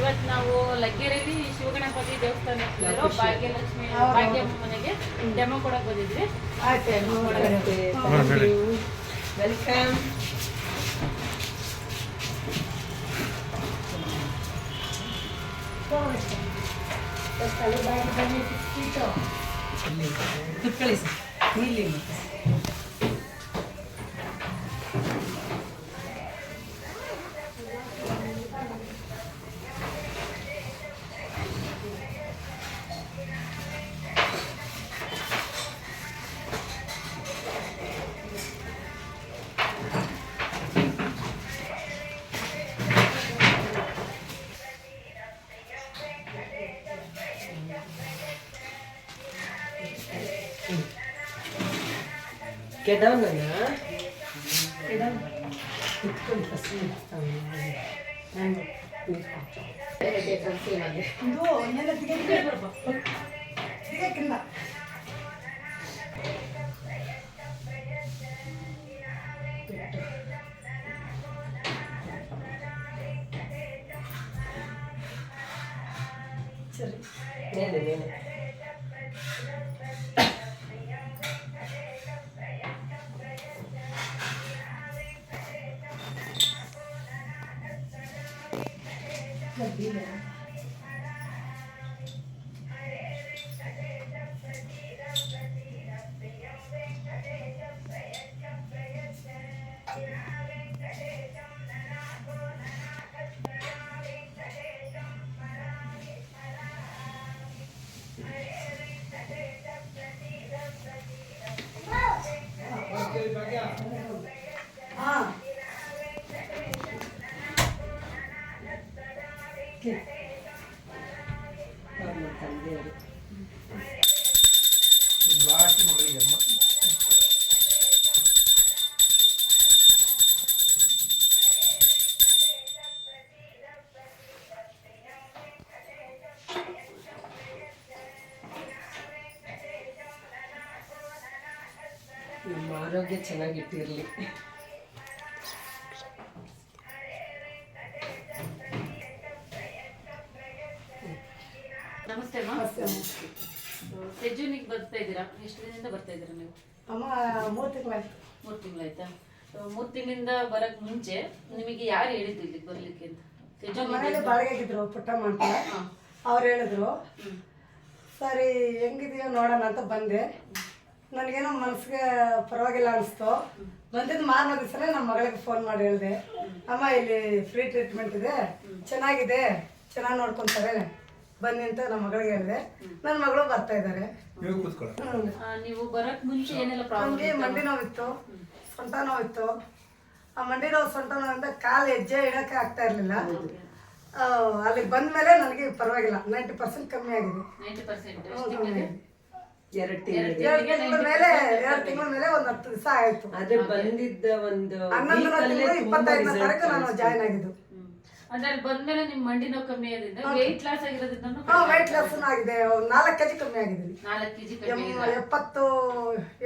ಇವತ್ತು ನಾವು ಲಗ್ಗೆರೆಯಲ್ಲಿ ಶಿವಗಣಪತಿ ದೇವಸ್ಥಾನ ಭಾಗ್ಯಲಕ್ಷ್ಮಿ ಭಾಗ್ಯಮ್ಮ ಮನೆಗೆ ಡೆಮೋ ಕೊಡಕ್ ಬಂದಿದ್ವಿ. ವೆಲ್ಕಮ್. ಕುತ್ಕೊಳ್ಳಿ ಸರ್, ಇಲ್ಲಿ ಕೆಡವನ ಕುತ್ಕೊಳ್ಳಿ ಫಸ್ಟ್. ಸರಿ ಮೇಲೆ ನಿಮ್ಮ ಆರೋಗ್ಯ ಚೆನ್ನಾಗಿಟ್ಟಿರಲಿ. ನಮಸ್ತೆ ಅಮ್ಮ. ಸೆಜ್ಜುನಿಗೆ ಬರ್ತಾ ಇದ್ದೀರಾ? ಎಷ್ಟು ದಿನದಿಂದ ಬರ್ತಾ ಇದ್ದೀರಾ ನೀವು? ಅಮ್ಮ 3 ತಿಂಗಳಾಯ್ತು. 3 ತಿಂಗಳಾಯ್ತಾ? 3 ತಿಂಗಳಿಂದ ಬರಕ್ ಮುಂಚೆ ನಿಮಗೆ ಯಾರು ಹೇಳಿದ್ದು ಇಲ್ಲಿಗೆ ಬರ್ಲಿಕ್ಕೆ ಅಂತ? ಮನೇಲಿ ಬಾಡಿಗೆಗಿದ್ರು ಪುಟ್ಟಮ್ಮ ಅಂತ, ಅವ್ರು ಹೇಳಿದ್ರು. ಸರಿ ಹೆಂಗಿದೆಯೋ ನೋಡೋಣ ಅಂತ ಬಂದೆ. ನನಗೇನೋ ಮನಸ್ಸಿಗೆ ಪರವಾಗಿಲ್ಲ ಅನಿಸ್ತು. ಬಂದಿದ್ದು ಮಾರನೇ ದಿವಸನೇ ನಮ್ಮ ಮಗಳಿಗೆ ಫೋನ್ ಮಾಡಿ ಹೇಳಿದೆ, ಅಮ್ಮ ಇಲ್ಲಿ ಫ್ರೀ ಟ್ರೀಟ್ಮೆಂಟ್ ಇದೆ, ಚೆನ್ನಾಗಿದೆ, ಚೆನ್ನಾಗಿ ನೋಡ್ಕೊತಾರೆ, ಬನ್ನಿ ಅಂತ ನಮ್ಮ ಮಗಳಿಗೆ ಹೇಳಿದೆ. ನನ್ನ ಮಗಳು ಬರ್ತಾ ಇದ್ದಾರೆ. ನೀವು ಬರಕ್ ಮುಂಚೆ ಏನೆಲ್ಲ ಪ್ರಾಬ್ಲಮ್? ಮಂಡಿ ನೋವಿತ್ತು, ಸೊಂಟ ನೋವಿತ್ತು. ಆ ಮಂಡಿ ನೋವು ಸೊಂಟ ನೋವಿಂದ ಕಾಲು ಹೆಜ್ಜೆ ಇಡಕ್ಕೆ ಆಗ್ತಾ ಇರ್ಲಿಲ್ಲ. ಅಲ್ಲಿಗೆ ಬಂದ ಮೇಲೆ ನನಗೆ ಪರವಾಗಿಲ್ಲ, 90% ಕಮ್ಮಿ ಆಗಿದೆ. 90%? 2 ತಿಂಗಳ ಮೇಲೆ 10 ದಿವಸ ಆಯ್ತು. ಅದೇ ಬಂದಿದ್ದ ಒಂದು 11ನೇ ತಾರೀಕು ನಾನು ಜಾಯ್ನ್ ಆಗಿದ್ದು. ಅಂದ್ರೆ ಅಲ್ಲಿ ಬಂದ್ಮೇಲೆ ನಿಮ್ ಮಂಡಿ ನೋವು ಕಮ್ಮಿ ಆಗಿದೆ, ವೆಯ್ಟ್ ಲಾಸ್ ಆಗಿರೋದ್ರಿಂದ? ವೆಯ್ಟ್ ಲಾಸ್ ಆಗಿದೆ, 4 kg ಕಮ್ಮಿ ಆಗಿದ್ದೀನಿ. 4 kg ಕಮ್ಮಿ?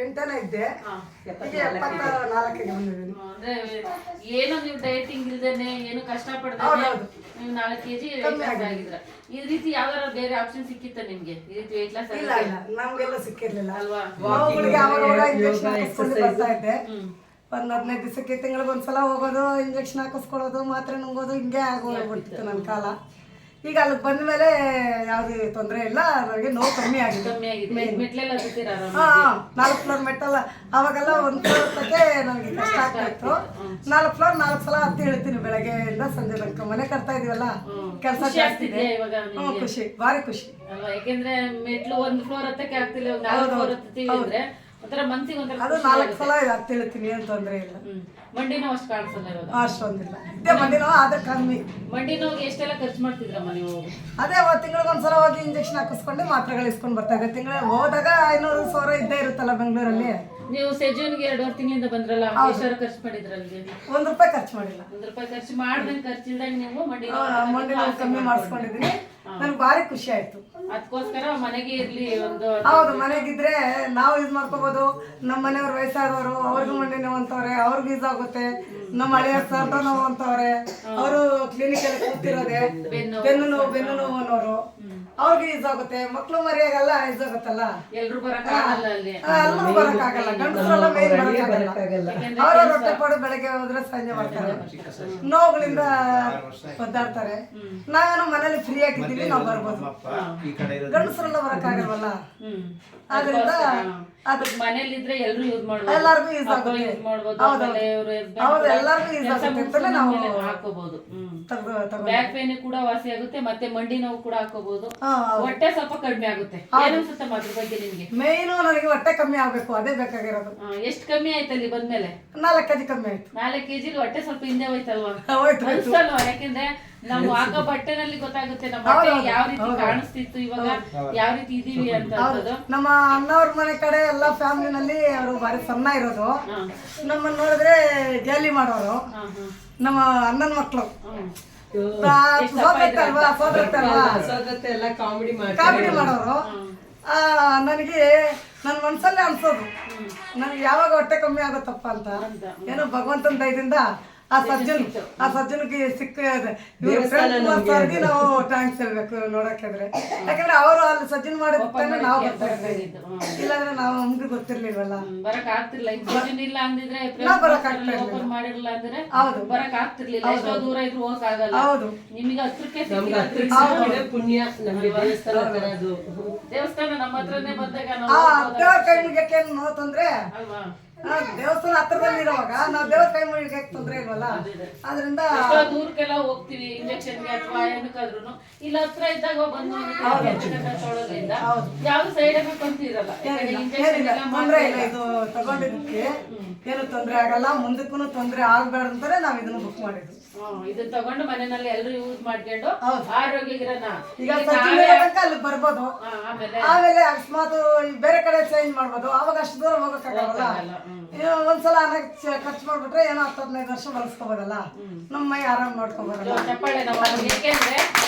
78 ಇದ್ದೆ, 74 ಬಂದಿದ್ದೀನಿ. ಅಂದ್ರೆ ಏನೋ ನೀವು ಡಯಟಿಂಗ್ ಇಲ್ದೇನೆ ಏನು ಕಷ್ಟ ಪಡ್ದೇನೆ ನೀವು 4 kg ವೆಯ್ಟ್ ಲಾಸ್ ಆಗಿದ್ರ. ಈ ರೀತಿ ಯಾವ್ದಾರ ಬೇರೆ ಆಪ್ಷನ್ ಸಿಕ್ಕಿತ್ತ ನಿಮ್ಗೆ ಈ ರೀತಿ ವೆಯ್ಟ್ ಲಾಸ್? ಇಲ್ಲ ಇಲ್ಲ, ನಮ್ಗೆಲ್ಲ ಸಿಕ್ಕಿರ್ಲಿಲ್ಲ ಅಲ್ವಾ? ಬರ್ತಾ ಇದ್ದೆ. ಒಂದು 15 ದಿವಸಕ್ಕೆ ತಿಂಗಳಿಗೊಂದ್ಸಲ ಹೋಗೋದು, ಇಂಜೆಕ್ಷನ್ ಹಾಕಿಸ್ಕೊಳ್ಳೋದು, ಮಾತ್ರೆ ನುಂಗೋದು, ಹಿಂಗೆ ಆಗೋಗ್ಬಿಟ್ಟಿತ್ತು ನನ್ನ ಕಾಲ. ಈಗ ಅಲ್ಲಿಗೆ ಬಂದ ಮೇಲೆ ಯಾವುದೇ ತೊಂದರೆ ಇಲ್ಲ, ನನಗೆ ನೋವು ಕಮ್ಮಿ ಆಗಿದೆ. 4 ಫ್ಲೋರ್ ಮೆಟ್ಟಲ್ಲ. ಅವಾಗೆಲ್ಲ 1 ಫ್ಲೋರ್ ಹತ್ತಕ್ಕೆ ನನಗೆ ಕಷ್ಟ ಆಗ್ತಾ ಇತ್ತು. 4 ಫ್ಲೋರ್ 4 ಸಲ ಹತ್ತಿ ಹೇಳ್ತೀನಿ, ಬೆಳಗ್ಗೆಯಿಂದ ಸಂಜೆ ತನಕ. ಮನೆ ಕಟ್ತಾ ಇದೀವಲ್ಲ, ಕೆಲಸ ಜಾಸ್ತಿ ಇದೆ. ಖುಷಿ, ಭಾರಿ ಖುಷಿ ಅಲ್ವಾ? ಯಾಕೆಂದ್ರೆ ಮೆಟ್ಲು 1 ಫ್ಲೋರ್ ಹತ್ತಕ್ಕೆ ಆಗ್ತಿಲ್ಲ, 4 ಫ್ಲೋರ್ ಹತ್ತೀವಿ ಅಂದ್ರೆ ಒಂಥರ ಮನ್ಸಿಗೆ ಒಂಥರ ಅದು 4 ಸಲ ಹತ್ತಿ ಹೇಳ್ತೀನಿ, ಏನು ತೊಂದರೆ ಇಲ್ಲ. ಮಂಡಿ ನೋವು ಅಷ್ಟು ಕಾಣಿಸಲ್ಲ ಇವಾಗ? ಅಷ್ಟೊಂದಿಲ್ಲ, ಇದೇ ಮಂಡಿ ನೋವು ಆದ್ರೆ ಕಮ್ಮಿ. ಮಂಡಿ ನೋವಿಗೆ ಎಷ್ಟೆಲ್ಲ ಖರ್ಚು ಮಾಡ್ತಿದ್ರಮ್ಮ ನೀವು? ಅದೇ ತಿಂಗಳಿಗೊಂದ್ಸಲ ಹೋಗಿ ಇಂಜೆಕ್ಷನ್ ಹಾಕಿಸ್ಕೊಂಡು ಮಾತ್ರೆಗಳು ಇಸ್ಕೊಂಡು ಬರ್ತಾ ಇದ್ದೆ. ತಿಂಗಳ ಹೋದಾಗ 500 ಇದ್ದೇ ಇರುತ್ತಲ್ಲ ಬೆಂಗಳೂರಲ್ಲಿ. ನೀವು ಸೆಜೂನ್ಗೆ 2.5 ತಿಂಗಳಿಂದ ಬಂದ್ರಲ್ಲ, ಎಷ್ಟು ಖರ್ಚು ಮಾಡಿದ್ರ? ಅಲ್ಲಿ 1 ರೂಪಾಯಿ ಖರ್ಚು ಮಾಡಿಲ್ಲ. 1 ರೂಪಾಯಿ ಖರ್ಚು ಮಾಡ್ದಂಗೆ ಖರ್ಚಿಲ್ದಾಗ ನೀವು ಮಂಡಿ ನೋವು ಕಮ್ಮಿ ಮಾಡಿಸ್ಕೊಂಡಿದ್ದೀನಿ. ನನ್ಗೆ ಭಾರಿ ಖುಷಿ ಆಯ್ತು. ಅದಕ್ಕೋಸ್ಕರ ಮನೆಗೆ ಇರ್ಲಿ ಒಂದು. ಹೌದು, ಮನೆಗಿದ್ರೆ ನಾವು ಯೂಸ್ ಮಾಡ್ಕೋಬಹುದು. ನಮ್ಮ ಮನೆಯವ್ರು ವಯಸ್ಸಾದವರು, ಅವ್ರಿಗೂ ಮಂಡಿ ನೋವು ಅಂತವ್ರೆ, ಅವ್ರಿಗೂ ಯೂಸ್ ಆಗುತ್ತೆ. ನಮ್ಮ ಹಳೆಯ ಸರ್ ನೋವು ಅಂತವ್ರೆ, ಅವರು ಕ್ಲಿನಿಕ್ ಅಲ್ಲಿ ಕೂತಿರೋದೆ ಬೆನ್ನು ನೋವು ಅನ್ನೋರು, ಅವ್ರಿಗೆ ಯೂಸ್ ಆಗುತ್ತೆ. ಮಕ್ಳು ಮರಿಯಾಗೆಲ್ಲ ಯೂಸ್ ಆಗುತ್ತಲ್ಲ. ಎಲ್ರು ಬರಕ್ಕಾಗಲ್ಲ ಅಲ್ಲಿ. ಎಲ್ಲರೂ ಬರಕ್ಕಾಗಲ್ಲ, ಗಂಡಸರೆಲ್ಲ ಮೇನ್ ಬರಕ್ಕಾಗಲ್ಲ. ಅವ್ರ ರೊಟ್ಟೆ ಪಾಡು ಬೆಳಗ್ಗೆ ಹೋದ್ರೆ ಸಂಜೆ ಬರ್ತಾರೆ, ನೋವುಗಳಿಂದ ಒದ್ದಾಡ್ತಾರೆ. ನಾವೇನೋ ಮನೇಲಿ ಫ್ರೀ ಆಗಿದ್ದೀವಿ, ನಾವು ಬರ್ಬೋದು. ಗಂಡಸರೆಲ್ಲ ಬರಕ್ಕಾಗಲ್ವಲ್ಲ, ಆದ್ರಿಂದ ಅದು ಮನೇಲಿದ್ರೆ ಎಲ್ರು ಯೂಸ್ ಮಾಡ್ಬೋದು, ಎಲ್ಲಾರ್ಗು ಯೂಸ್ ಆಗುತ್ತೆ. ಯೂಸ್ ಮಾಡ್ಬೋದು. ಹೌದು, ಆಮೇಲೆ ಇವ್ರು ಹೌದು, ಎಲ್ಲಾರ್ಗು ಯೂಸ್ ಆಗುತ್ತೆ ಅಂತಲೇ ನಾವು ಹಾಕೋಬಹುದು. ತಗೊಂಡು ಬ್ಯಾಕ್ ಪೇನ್ ಕೂಡ ವಾಸಿ ಆಗುತ್ತೆ, ಮತ್ತೆ ಮಂಡಿ ನೋವು ಕೂಡ ಹಾಕೋಬಹುದು. ಹೊಟ್ಟೆ ಸ್ವಲ್ಪ ಕಡಿಮೆ ಆಗುತ್ತೆ. ಏನನ್ಸುತ್ತಮ್ಮ ಅದ್ರ ಬಗ್ಗೆ ನಿಮ್ಗೆ? ಮೇನು ನನಗೆ ಹೊಟ್ಟೆ ಕಮ್ಮಿ ಆಗ್ಬೇಕು, ಅದೇ ಬೇಕಾಗಿರೋದು. ಎಷ್ಟು ಕಮ್ಮಿ ಆಯ್ತಲ್ಲಿ ಬಂದ್ಮೇಲೆ? 4 kg ಕಮ್ಮಿ ಆಯ್ತು. 4 kg ಹೊಟ್ಟೆ ಸ್ವಲ್ಪ ಹಿಂದೆ ಹೋಯ್ತಲ್ವಾ? ಹೋಯ್ತು. ಅನ್ಸಲ್ವಾ? ಯಾಕೆಂದ್ರೆ ನಾವು ಹಾಕೋ ಬಟ್ಟೆನಲ್ಲಿ ಗೊತ್ತಾಗುತ್ತೆ ನಮ್ಮ ಹೊಟ್ಟೆ ಯಾವ ರೀತಿ ಕಾಣಿಸ್ತಿತ್ತು, ಇವಾಗ ಯಾವ ರೀತಿ ಇದೀವಿ ಅಂತ. ನಮ್ಮ ಅಣ್ಣವ್ರ ಮನೆ ಕಡೆ ಎಲ್ಲ ಫ್ಯಾಮಿಲಿನಲ್ಲಿ ಅವರು ಬಾರಿ ಸಣ್ಣ ಇರೋದು. ನಮ್ಮನ್ನ ನೋಡಿದ್ರೆ ಗೇಲಿ ಮಾಡೋರು, ನಮ್ಮ ಅಣ್ಣನ ಮಕ್ಳು ಸೋದತ್ತೆ ಎಲ್ಲ ಕಾಮಿಡಿ ಮಾಡೋರು. ನನಗೆ ನನ್ನ ಮನ್ಸಲ್ಲೇ ಅನ್ಸೋದು, ನನಗೆ ಯಾವಾಗ ಹೊಟ್ಟೆ ಕಮ್ಮಿ ಆಗುತ್ತಪ್ಪ ಅಂತ. ಏನೋ ಭಗವಂತನ ದಯದಿಂದ ಆ ಸಜ್ಜನಿಗೆ ಸಿಕ್ಕ ಇವ್ರ ಸರ್ಗೆ ನಾವು ಥ್ಯಾಂಕ್ಸ್ ಹೇಳ್ಬೇಕು ನೋಡಕ್ಕಾದ್ರೆ. ಯಾಕಂದ್ರೆ ಅವರು ಅಲ್ಲಿ ಸಜ್ಜನ್ ಮಾಡಿದ್ರೆ ನಾವು ಬರ್ತಾ ಇದ್ದೀವಿ, ಇಲ್ಲಾಂದ್ರೆ ನಾವು ನಮ್ಗೆ ಗೊತ್ತಿರ್ಲಿಲ್ವಲ್ಲ, ಬರಕ್ ಆಗ್ತಿರ್ಲಿಲ್ಲ. ಇಲ್ಲ ಅಂದಿದ್ರೆ ಓಪನ್ ಮಾಡಿರಲಿಲ್ಲ ಅಂದ್ರೆ ಬರಕ್ ಆಗ್ತಿರ್ಲಿಲ್ಲ. ಎಷ್ಟೋ ದೂರ ಇದ್ರು ಹೋಗಕ್ ಆಗಲ್ಲ. ಹೌದು, ನಿಮಗೆ ಹತ್ರಕ್ಕೆ ಪುಣ್ಯ. ನಮ್ಗೆ ದೇವಸ್ಥಾನ ನಮ್ಮ ಹತ್ರನೇ ಬಂದಾಗ ದೇವ್ರ ಕೈ ಮುಗಿಯಕ್ಕೆ ನೋವು ತೊಂದ್ರೆ ಅಲ್ವಾ? ದೇವಸ್ಥಾನ ಹತ್ರದಲ್ಲಿ ಇರುವಾಗ ನಾವು ದೇವ್ರ ಕೈ ಮುಗಿಯಕ್ಕೆ ತೊಂದ್ರೆ ಇಲ್ವಲ್ಲ, ಆದ್ರಿಂದ ದೂರಕ್ಕೆಲ್ಲ ಹೋಗ್ತಿವಿ ಇಂಜೆಕ್ಷನ್ಗೆ ಅಥವಾ ಏನಕ್ಕಾದ್ರೂ. ಇಲ್ಲ ಹತ್ರ ಇದ್ದಾಗ ಬಂದು ತೊಳೋದ್ರಿಂದ ಯಾವ್ದು ಸೈಡ್ ಎಫೆಕ್ಟ್ ಅಂತ ಇರಲ್ಲ. ತೊಂದ್ರೆ ಇಲ್ಲ, ಇದು ತಗೊಂಡಿದ್ದಕ್ಕೆ ಏನು ತೊಂದ್ರೆ ಆಗಲ್ಲ, ಮುಂದಕ್ಕೂ ತೊಂದ್ರೆ ಆಗ್ಬಾರ್ದು ಅಂತಾನೆ ನಾವ್ ಇದನ್ನ ಬುಕ್ ಮಾಡಿದ್ವಿ. ಇದನ್ನ ತಗೊಂಡು ಮನೆಯಲ್ಲಿ ಎಲ್ಲರೂ ಯೂಸ್ ಮಾಡ್ಕೊಂಡು ಆರೋಗ್ಯಗಿರೋಣ. ಈಗ ಅಲ್ಲಿ ಬರ್ಬೋದು, ಆಮೇಲೆ ಅಕಸ್ಮಾತ್ ಬೇರೆ ಕಡೆ ಚೇಂಜ್ ಮಾಡ್ಬೋದು. ಅವಾಗ ಅಷ್ಟು ದೂರ ಹೋಗಕ್ಕಾಗಲ್ಲ. ಒಂದ್ಸಲ ಖರ್ಚು ಮಾಡ್ಬಿಟ್ರೆ ಏನೋ 10-15 ವರ್ಷ ಬಳಸ್ಕೋಬೋದಲ್ಲ, ನಮ್ಮ ಮೈ ಆರಾಮ್ ಮಾಡ್ಕೋಬೋದಲ್ಲ. ಚಪ್ಪಾಳೆ ಯಾಕೆಂದ್ರೆ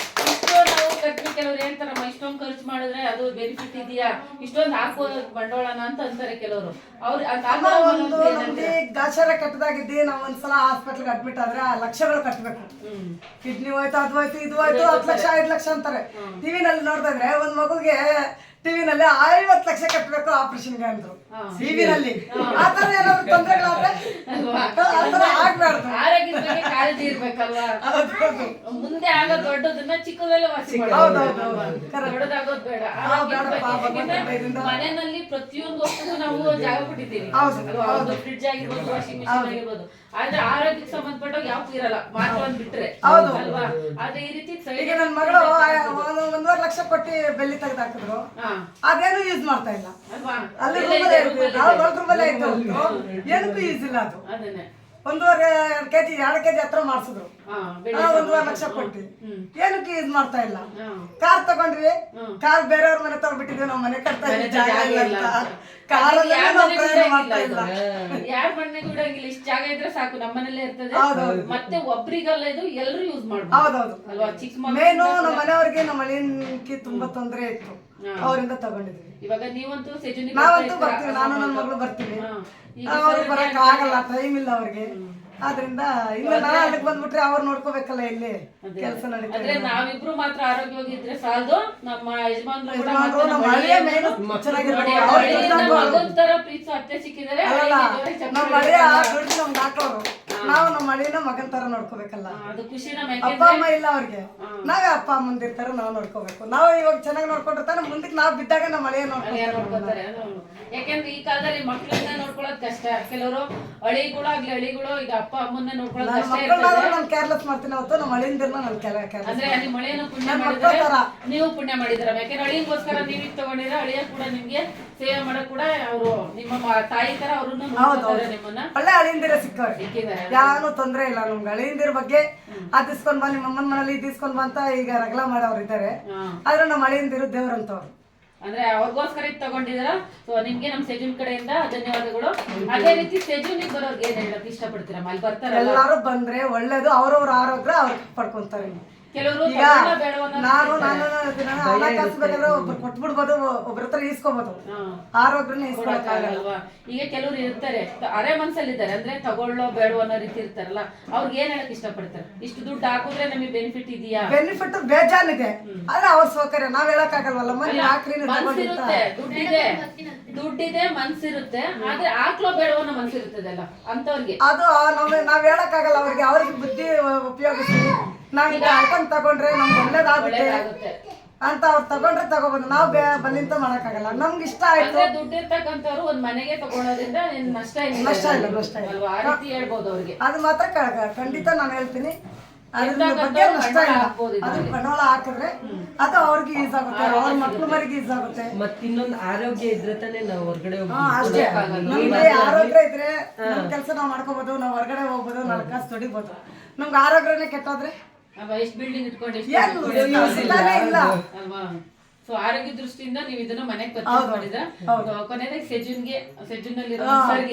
ಇಷ್ಟು ನಾವು ಖರ್ಚು, ಕೆಲವ್ರು ಹೇಳ್ತಾರಮ್ಮ ಇಷ್ಟೊಂದು ಖರ್ಚು ಮಾಡಿದ್ರೆ ಅದು ಬೆನಿಫಿಟ್ ಇದೆಯಾ, ಇಷ್ಟೊಂದು ಹಾಕೋ ಬಂಡವಾಳನ ಅಂತ ಅಂತಾರೆ ಕೆಲವರು. ಒಂದು ನಮ್ಗೆ ಗಾಚಾರ ಕಟ್ಟದಾಗಿದ್ದಿ, ನಾವ್ ಒಂದ್ಸಲ ಹಾಸ್ಪಿಟಲ್ಗೆ ಅಡ್ಮಿಟ್ ಆದ್ರೆ ಆ ಲಕ್ಷಗಳು ಕಟ್ಬೇಕು. ಕಿಡ್ನಿ ಹೋಯ್ತು, ಅದು ಹೋಯ್ತು, ಇದು ಹೋಯ್ತು, 10 ಲಕ್ಷ 5 ಲಕ್ಷ ಅಂತಾರೆ. ಟಿವಿನಲ್ಲಿ ನೋಡ್ತಾ ಇದ್ರೆ ಒಂದ್ ಮಗುಗೆ ಟಿವಿನಲ್ಲಿ 50 ಲಕ್ಷ ಕಟ್ಟಬೇಕು ಆಪರೇಷನ್ಗೆ ಅಂದ್ರು. ಟಿವಿನಲ್ಲಿ ಆತರ ಏನಾದ್ರು ತೊಂದರೆಗಳಾದ್ರೆ ಆಗ್ಬಾರ್ದು. ಆರೋಗ್ಯದ ಬಗ್ಗೆ ಕಾಳಜಿ ಇರ್ಬೇಕಲ್ವಾ? ಮುಂದೆ ಆಗೋ ದೊಡ್ಡದನ್ನ ಚಿಕ್ಕದಲ್ಲೇ ವಾಸಿ ದೊಡ್ಡದಾಗೋದ್ ಬೇಡ. ಮನೆಯಲ್ಲಿ ಪ್ರತಿಯೊಂದು ವಸ್ತುಗೂ ನಾವು ಜಾಗ ಕೊಟ್ಟಿದ್ದೀವಿ, ಫ್ರಿಡ್ಜ್ ಆಗಿರ್ಬೋದು, ವಾಷಿಂಗ್ ಮಿಷಿನ್ ಆಗಿರ್ಬೋದು. ಆದ್ರೆ ಆರೋಗ್ಯಕ್ಕೆ ಸಂಬಂಧಪಟ್ಟಾಗ ಯಾವ್ದು ಇರಲ್ಲ, ಮಾತ್ರ ಒಂದ್ ಬಿಟ್ರೆ ಅಲ್ವಾ? ಆದ್ರೆ ಈ ರೀತಿ ಈಗ ನನ್ ಮಗಳು 1.5 ಲಕ್ಷ ಕೊಟ್ಟು ಬೆಳ್ಳಿ ತೆಗೆದು ಹಾಕಿದ್ರು, ಅದೇನು ಯೂಸ್ ಮಾಡ್ತಾ ಇಲ್ಲ. ಅಲ್ಲಿ ರೂಮಲ್ಲೇ ಇತ್ತು, ಏನಕ್ಕೂ ಯೂಸ್ ಇಲ್ಲ. ಅದು 1.5 kg 2 kg ಹತ್ರ ಮಾಡಿಸಿದ್ರು, 1.5 ಲಕ್ಷ ಕೊಟ್ಟು ಏನಕ್ಕೆ ಯೂಸ್ ಮಾಡ್ತಾ ಇಲ್ಲ. ಕಾರ್ ತಗೊಂಡ್ವಿ, ಕಾರ್ ಬೇರೆಯವ್ರ ಮನೆ ತಗೊಂಡ್ಬಿಟ್ಟಿದ್ವಿ, ನಾವು ಮನೆ ಕಟ್ತಾ ಇದ್ವಿ, ಜಾಗ ಇಲ್ಲ ಅಂತ. ಯಾರ ಮನೆಗೂ ಇಡಂಗಿಲ್ಲ, ಇಷ್ಟ ಜಾಗ ಇದ್ರೆ ಸಾಕು, ನಮ್ಮನೇಲೆ ಇರ್ತದೆ. ಮತ್ತೆ ಒಬ್ರಿಗಲ್ಲ, ಇದು ಎಲ್ಲರೂ ಯೂಸ್ ಮಾಡ್ಬೋದು. ಹೌದೌದು, ಚಿಕ್ಕ ಮೇನು ನಮ್ಮ ಮನೆಯವ್ರಿಗೆ ನಮ್ಮ ಅಳಿಯನ್ಗೆ ತುಂಬಾ ತೊಂದರೆ ಇತ್ತು, ಅವರಿಂದ ತಗೊಂಡಿದ್ವಿ. ಇವಾಗ ನೀವಂತೂ ನಾವಂತೂ ಬರ್ತೀವಿ, ನಾನು ನನ್ನ ಮಗಳು ಬರ್ತೀವಿ. ಅವ್ರಿಗೆ ಬರಕ್ ಆಗಲ್ಲ, ಟೈಮ್ ಇಲ್ಲ ಅವ್ರಿಗೆ. ಆದ್ರಿಂದ ಇಲ್ಲ, ನಾನು ಅಲ್ಲಿಗೆ ಬಂದ್ಬಿಟ್ರೆ ಅವ್ರು ನೋಡ್ಕೋಬೇಕಲ್ಲ, ಇಲ್ಲಿ ಕೆಲಸ ನಡೀತದೆ. ನಾವಿಬ್ರು ಮಾತ್ರ ಆರೋಗ್ಯವಾಗಿದ್ರೆ ಸಾಲದು, ನಮ್ಮ ಯಜಮಾನ್ರು ಪ್ರೀತಿ ಅತ್ತೆ ಸಿಕ್ಕಿದರೆ ನಮ್ಮ ಹಳೆಯ ದುಡ್ಡು ನಮ್ಗೆ ಹಾಕೋರು, ನಾವು ನಮ್ಮ ಹಳೆಯನ ಮಗನ್ ತರ ನೋಡ್ಕೋಬೇಕಲ್ಲ. ಅದು ಖುಷಿ. ಅಪ್ಪ ಅಮ್ಮ ಇಲ್ಲ ಅವ್ರಿಗೆ, ನಾವೇ ಅಪ್ಪ ಅಮ್ಮಂದಿರ್ತಾರ, ನಾವು ನೋಡ್ಕೋಬೇಕು. ನಾವು ಇವಾಗ ಚೆನ್ನಾಗಿ ನೋಡ್ಕೊಂಡಿರ್ತಾನೆ, ಮುಂದಕ್ಕೆ ನಾವು ಬಿದ್ದಾಗ ನಮ್ಮ ಹಳೆಯ ನೋಡ್ಕೊತಾರೆ. ಯಾಕೆಂದ್ರೆ ಈ ಕಾಲದಲ್ಲಿ ಮಕ್ಕಳನ್ನ ನೋಡ್ಕೊಳ್ಳೋದು ಕಷ್ಟ. ಕೆಲವರು ಹಳಿಗಳು ಈಗ ಅಪ್ಪ ಅಮ್ಮನ್ನ ನೋಡ್ಕೊಳ್ಳೋದು ಕಷ್ಟ ಇರ್ತದೆ. ನಾನು ಕೇರ್ಲೆಸ್ ಮಾಡ್ತೀನಿ ಹೊತ್ತು ನಮ್ಮ ಹಳಿಯಿಂದಿರ್ನ ನಾನು ಅಂದ್ರೆ ನಿಮ್ಮ ಹಳೆಯನ ಪುಣ್ಯ ಮಾಡಿದ್ರೆ ನೀವು ಪುಣ್ಯ ಮಾಡಿದ್ರ. ಯಾಕೆಂದ್ರೆ ಹಳಿಗೋಸ್ಕರ ನೀವು ತಗೊಂಡಿದ್ರೆ ಹಳಿಯ ಕೂಡ ನಿಮ್ಗೆ ಸೇವೆ ಮಾಡಕ್ ಕೂಡ ಅವರು ನಿಮ್ಮ ತಾಯಿ ತರ ಅವ್ರನ್ನ ನಿಮ್ಮನ್ನ ಒಳ್ಳೆ ಹಳಿಯಿಂದಿರ ಸಿಕ್ಕಿದ್ದಾರೆ. ಯಾರು ತೊಂದ್ರೆ ಇಲ್ಲ ನಮ್ಗೆ. ಹಳಿಯಿಂದಿರ ಬಗ್ಗೆ ಅದಿಸ್ಕೊಂಡ್ ಬಾ, ನಿಮ್ಮ ಅಮ್ಮನ ಮನೇಲಿ ಇದಿಸ್ಕೊಂಡ್ ಬಾ ಅಂತ ಈಗ ರಗಲ ಮಾಡೋರು ಇದ್ದಾರೆ. ಆದ್ರೆ ನಮ್ಮ ಹಳಿಯಿಂದಿರು ದೇವ್ರಂತವ್ರು. ಅಂದ್ರೆ ಅವ್ರಿಗೋಸ್ಕರ ಇದು ತಗೊಂಡಿದಾರ. ಸೊ ನಿಮ್ಗೆ ನಮ್ ಸೆಜುನ್ ಕಡೆಯಿಂದ ಧನ್ಯವಾದಗಳು. ಅದೇ ರೀತಿ ಸೆಜುನಿಗೆ ಬರೋರ್ಗೆ ಏನ್ ಹೇಳಕ್ ಇಷ್ಟಪಡ್ತೀರಮ್ಮ? ಅಲ್ಲಿ ಬರ್ತಾರೆ ಎಲ್ಲಾರು ಬಂದ್ರೆ ಒಳ್ಳೇದು, ಅವ್ರವ್ರ ಆರೋಗ್ಯ ಅವ್ರು ಪಡ್ಕೊಂತಾರೆ. ಕೆಲವರು ಈಗ ನಾನು ಹಣ ಕಳ್ಸ್ಬೇಕಾದ್ರೆ ಒಬ್ರು ಕೊಟ್ಬಿಡ್ಬೋದು, ಒಬ್ರ ಹತ್ರ ಈಸ್ಕೋಬಹುದು, ಆರೋಗ್ಯನ ಈಸ್ಕೊಳಕ್ಕಾಗಲ್ಲ. ಅಲ್ವಾ? ಈಗ ಕೆಲವ್ರು ಇರ್ತಾರೆ ಅರೆ ಮನ್ಸಲ್ಲಿದ್ದಾರೆ, ಅಂದ್ರೆ ತಗೊಳ್ಳೋ ಬೇಡವೋ ಅನ್ನೋ ರೀತಿ ಇರ್ತಾರಲ್ಲ, ಅವ್ರಿಗೆ ಏನ್ ಹೇಳಕ್ ಇಷ್ಟಪಡ್ತಾರೆ? ಇಷ್ಟು ದುಡ್ಡು ಹಾಕಿದ್ರೆ ನಮಗೆ ಬೆನಿಫಿಟ್ ಇದೆಯಾ? ಬೆನಿಫಿಟ್ ಬೇಜಾನಿದೆ, ಆದ್ರೆ ಅವ್ರ ಸೌಕರ್ಯ ನಾವ್ ಹೇಳಕ್ ಆಗಲ್ವಲ್ಲ. ಮನೆ ಹಾಕ್ರಿ ಮನ್ಸಿರುತ್ತೆ, ದುಡ್ಡಿದೆ ಮನ್ಸಿರುತ್ತೆ, ಆದ್ರೆ ಹಾಕ್ಲೋ ಬೇಡವೋ ಅನ್ನೋ ಮನ್ಸಿರುತ್ತದಲ್ಲ ಅಂತವ್ರಿಗೆ ಅದು ನಾವ್ ಹೇಳಕ್ ಆಗಲ್ಲ ಅವ್ರಿಗೆ. ಅವ್ರಿಗೆ ಬುದ್ಧಿ ಉಪಯೋಗಿಸಿ ನಾವ್ ಈಗ ಐಟಮ್ ತಗೊಂಡ್ರೆ ನಮ್ಗೆ ಒಳ್ಳೇದಾಗುತ್ತೆ ಅಂತ ಅವ್ರು ತಗೊಂಡ್ರೆ ತಗೋಬಹುದು. ನಾವು ಬಲಿಂತ ಮಾಡಕ್ಕಾಗಲ್ಲ. ನಮ್ಗೆ ಇಷ್ಟ ಆಯ್ತು. ದುಡ್ಡು ಇರ್ತಕ್ಕಂಥವ್ರು ಒಂದ್ ಮನೆಗೆ ತಗೊಳೋದ್ರಿಂದ ನಷ್ಟ ಇಲ್ಲ ಅಲ್ವಾ? ಆ ರೀತಿ ಹೇಳ್ಬೋದು ಅವ್ರಿಗೆ. ಅದು ಮಾತ್ರ ಖಂಡಿತ ನಾನು ಹೇಳ್ತೀನಿ. ಅದ್ರ ಬಗ್ಗೆ ನಷ್ಟ ಇಲ್ಲ. ಅದು ಬಂಡವಾಳ ಹಾಕಿದ್ರೆ ಅದು ಅವ್ರಿಗೆ ಯೂಸ್ ಆಗುತ್ತೆ, ಅವ್ರ ಮಕ್ಳು ಮರಿಗೆ ಯೂಸ್ ಆಗುತ್ತೆ. ಮತ್ ಇನ್ನೊಂದು ಆರೋಗ್ಯ ಇದ್ರೆ ತಾನೇ ನಾವು ಹೊರಗಡೆ ಅಷ್ಟೇ. ನಮ್ಗೆ ಆರೋಗ್ಯ ಇದ್ರೆ ನಮ್ ಕೆಲಸ ನಾವ್ ಮಾಡ್ಕೋಬಹುದು, ನಾವ್ ಹೊರಗಡೆ ಹೋಗ್ಬೋದು, 4 ಕಾಸು ದುಡಿಬಹುದು. ನಮ್ಗೆ ಆರೋಗ್ಯನೇ ಕೆಟ್ಟೋದ್ರೆ ಎಷ್ಟು ಬಿಲ್ಡಿಂಗ್ ಇಟ್ಕೊಂಡು ಇಲ್ಲ. ಅಲ್ವಾ? ಸೊ ಆರೋಗ್ಯ ದೃಷ್ಟಿಯಿಂದ ನೀವು ಇದನ್ನ ಮನೆಗೆ ಪರ್ಚೇಸ್ ಮಾಡಿದ್ರ. ಕೊನೆಯದಾಗಿ ಸೆಜುನಲ್ಲಿ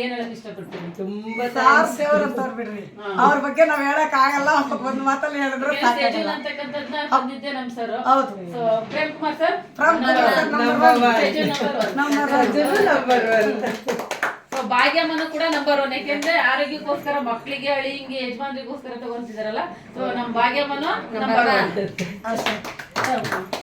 ಏನ್ ಹೇಳಕ್ ಇಷ್ಟಪಡ್ತೀನಿ? ತುಂಬಾ ಸಾರ್ ದೇವ್ರ ಅಂತವ್ರು ಬಿಡ್ರಿ, ಅವ್ರ ಬಗ್ಗೆ ನಾವ್ ಹೇಳಕ್ ಆಗಲ್ಲ. ಒಂದ್ ಮಾತಲ್ಲಿ ಹೇಳಿದ್ರು ಸೆಜುನ್ ಅಂತಕ್ಕಂಥದ್ನ ತಂದಿದ್ದೆ ನಮ್ ಸರ್. ಹೌದು. ಸೊ ಪ್ರೇಮ್ ಕುಮಾರ್ ಸರ್ ಭಾಗ್ಯಮ್ಮನ ಕೂಡ ನಂಬರ್ 1, ಯಾಕೆಂದ್ರೆ ಆರೋಗ್ಯಕ್ಕೋಸ್ಕರ ಮಕ್ಕಳಿಗೆ ಅಳಿಂಗೆ ಯಜಮಾನ್ರಿಗೋಸ್ಕರ ತಗೊಂತಿದಾರಲ್ಲ. ಸೊ ನಮ್ ಭಾಗ್ಯಮ್ಮನ ನಂಬರ್ 1.